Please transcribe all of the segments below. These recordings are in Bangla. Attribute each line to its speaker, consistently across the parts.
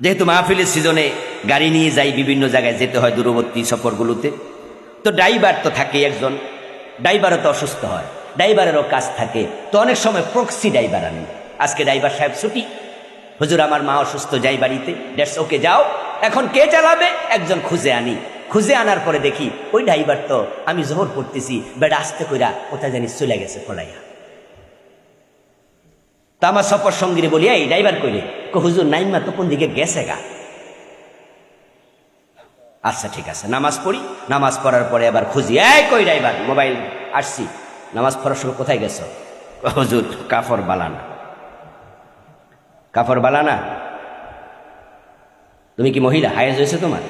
Speaker 1: যেহেতু মাহফিলের সিজনে গাড়ি নিয়ে যাই, বিভিন্ন জায়গায় যেতে হয় দূরবর্তী সফরগুলোতে, তো ড্রাইভার তো থাকে একজন, ড্রাইভারও তো অসুস্থ হয়, ড্রাইভারেরও কাজ থাকে, তো অনেক সময় প্রক্সি ড্রাইভার আনি। আজকে ড্রাইভার সাহেব ছুটি, হুজুর আমার মা অসুস্থ, যাই বাড়িতে, দ্যাটস ওকে, যাও। এখন কে চালাবে? একজন খুঁজে আনি। খুঁজে আনার পরে দেখি ওই ড্রাইভার তো আমি জোহর পড়তেছি, বেটা আস্তে কইরা কোথায় জানি চলে গেছে পলাইয়া। তা আমার সফর সঙ্গীরে বলি, এই ড্রাইভার কইলে, হুজুর নাইমা তো কোন দিকে গেছে গা। আচ্ছা ঠিক আছে, নামাজ পড়ি, নামাজ পড়ার পরে আবার খুঁজি, এই কই ড্রাইভার, মোবাইল আসছি, নামাজ পড়ার সময় কোথায় গেছো? হুজুর কাফর বালানা। কাফর বালানা? তুমি কি মহিলা, হায়েজ হয়েছে তোমার?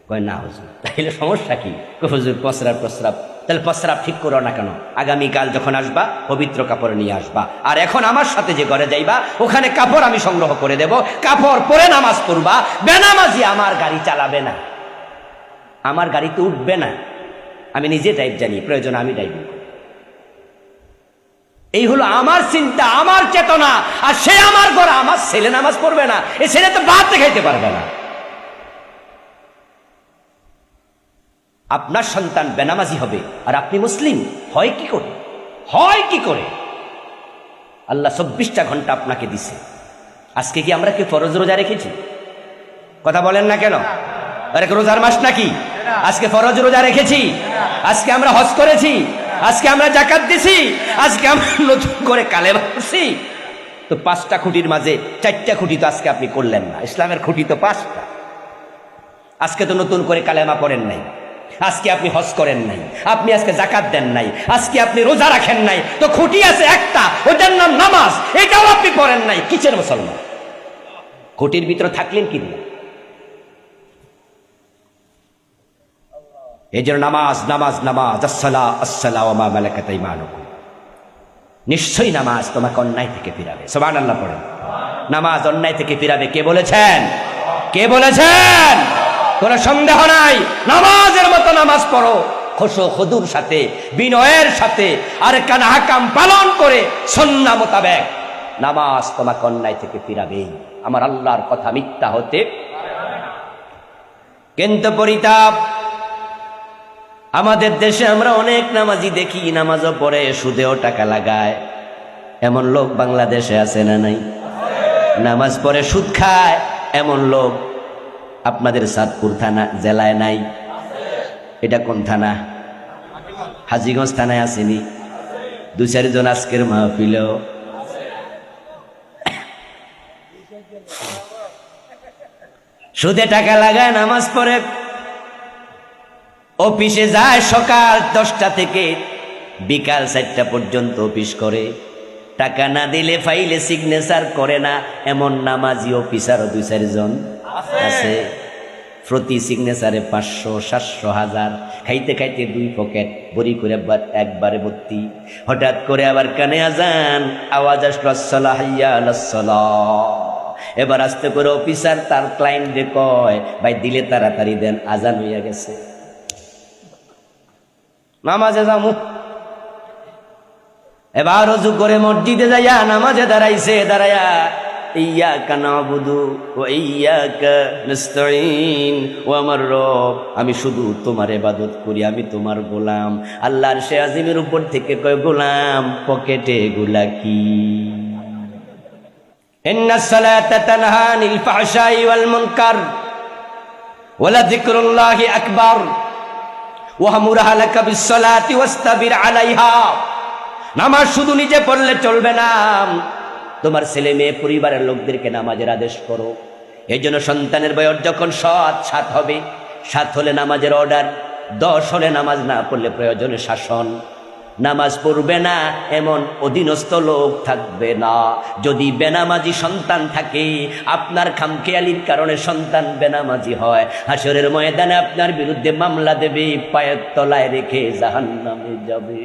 Speaker 1: কয় না হুজুর। তাইলে সমস্যা কি? হুজুর প্রস্রাব। তাহলে প্রস্রাব ঠিক করো না কেন? আগামীকাল যখন আসবা পবিত্র কাপড় নিয়ে আসবা, আর এখন আমার সাথে যে ঘরে যাইবা ওখানে কাপড় আমি সংগ্রহ করে দেব, কাপড় পরে নামাজ পড়বা। বেনামাজি আমার গাড়ি চালাবে না, আমার গাড়িতে উঠবে না, আমি নিজে ড্রাইভ জানি, প্রয়োজন আমি ড্রাইভিং করি। এই হলো আমার চিন্তা, আমার চেতনা। আর সে আমার ঘরে, আমার ছেলে নামাজ পড়বে না, এই ছেলে তো ভাত খাইতে পারবে না। আপনার সন্তান বেনামাজি হবে আর আপনি মুসলিম, হয় কি করে? হয় কি করে? আল্লাহ 24টা ঘন্টা আপনাকে দিছে। আজকে কি আমরা কি ফরজ রোজা রেখেছি? কথা বলেন না কেন? আরে রোজার মাস নাকি? আজকে ফরজ রোজা রেখেছি, আজকে আমরা হজ করেছি, আজকে আমরা যাকাত দিছি, আজকে আমরা নতুন করে কালেমা পড়ছি। তো 5টা খুঁটির মাঝে 4টা খুঁটি তো আজকে আপনি করলেন না। ইসলামের খুঁটি তো 5টা। আজকে তো নতুন করে কালেমা পড়েন নাই, আজকে আপনি হজ করেন নাই, আপনি আজকে যাকাত দেন নাই, আজকে আপনি রোজা রাখেন নাই, তো খুঁটি আছে একটা, ওটার নাম নামাজ, এটাও আপনি পড়েন নাই। কিসের মুসলমান? খুঁটির ভিতরে থাকলেন কি না? এই জন্য নামাজ নামাজ নামাজ, আসসালা আসসালা ওয়া মা মালাকাত আইমানুকুম। নিশ্চয়ই নামাজ তোমাকে অন্যায় থেকে ফিরাবে। সুবহানাল্লাহ পড়েন। নামাজ অন্যায় থেকে ফিরাবে। কে বলেছেন? কে বলেছেন? কোনো সন্দেহ নাই। নামাজের মতো নামাজ পড়ো, খুশু খুদুর সাথে, বিনয়ের সাথে, আর কান হাকাম পালন করে সুন্নাহ মোতাবেক নামাজ তোমাকে অন্যায় থেকে ফিরাবে। আমার আল্লাহর কথা মিথ্যা হতে পারে না। কিন্তু পরিতাপ, আমাদের দেশে আমরা অনেক নামাজি দেখি, নামাজও পড়ে, সুদেও টাকা লাগায়। এমন লোক বাংলাদেশে আছে না নাই? নামাজ পড়ে সুদ খায় এমন লোক আপনাদের চাঁদপুর থানা জেলায় নাই? এটা কোন থানা? হাজীগঞ্জ থানায় আসেনি? 2-4 জন আজকের মাহফিলেও। সুদে টাকা লাগায়, নামাজ পড়ে, অফিসে যায় সকাল 10টা থেকে বিকাল 4টা পর্যন্ত অফিস করে, টাকা না দিলে ফাইলে সিগনেচার করে না। এমন নামাজি অফিসারও 2-4 জন আছে। প্রতি সিগনেচারে 500, 700, 1000, খাইতে খাইতে 2 পকেট বড়ি করে একবারে ভর্তি। হঠাৎ করে আবার কানে আজান, আওয়াজ আসলো, আসসালাহু হাইয়া আলাস সালাহ। এবার আস্তে করে অফিসার তার ক্লায়েন্টে কয়, ভাই দিলে তাড়াতাড়ি দেন, আজান হইয়া গেছে, নামাজে যামু। এবার ওযু করে মসজিদে যাইয়া নামাজে দাঁড়াইছে, দাঁড়াইয়া ইয়াকা নাবুদু ওয়া ইয়াকা নাস্তাঈন, ও আমার রব, আমি শুধু তোমার ইবাদত করি, আমি তোমার গোলাম। আল্লাহর আরশে আজিমের উপর থেকে কয়, গোলাম পকেটে গুলা কি? ইন্নাস সালাতা তানহা আনিল ফাহশাই ওয়াল মুনকার ওয়া লাযিকরুল্লাহি আকবার ওয়াহমুর আহলাকা বিসসালাতি ওয়াস্তাবির আলাইহা। নামাজ শুধু নিজে পড়লে চলবে না, তোমার ছেলে মেয়ে পরিবারের লোকদেরকে নামাজের আদেশ করো। এই জন্য সন্তানের বয়স যখন 7 হবে, 7 হলে নামাজের অর্ডার, 10 হলে নামাজ না পড়লে প্রয়োজনে শাসন। নামাজ পড়বে না এমন অধীনস্থ লোক থাকবে না। যদি বেনামাজি সন্তান থাকে, আপনার খামখেয়ালির কারণে সন্তান বেনামাজি হয়, হাসরের ময়দানে আপনার বিরুদ্ধে মামলা দেবে, পায়ের তলায় রেখে জাহান্নামে যাবে।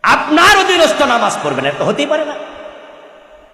Speaker 1: আপনার অধীনস্থ নামাজ পড়বেন, এটা হতেই পারে না।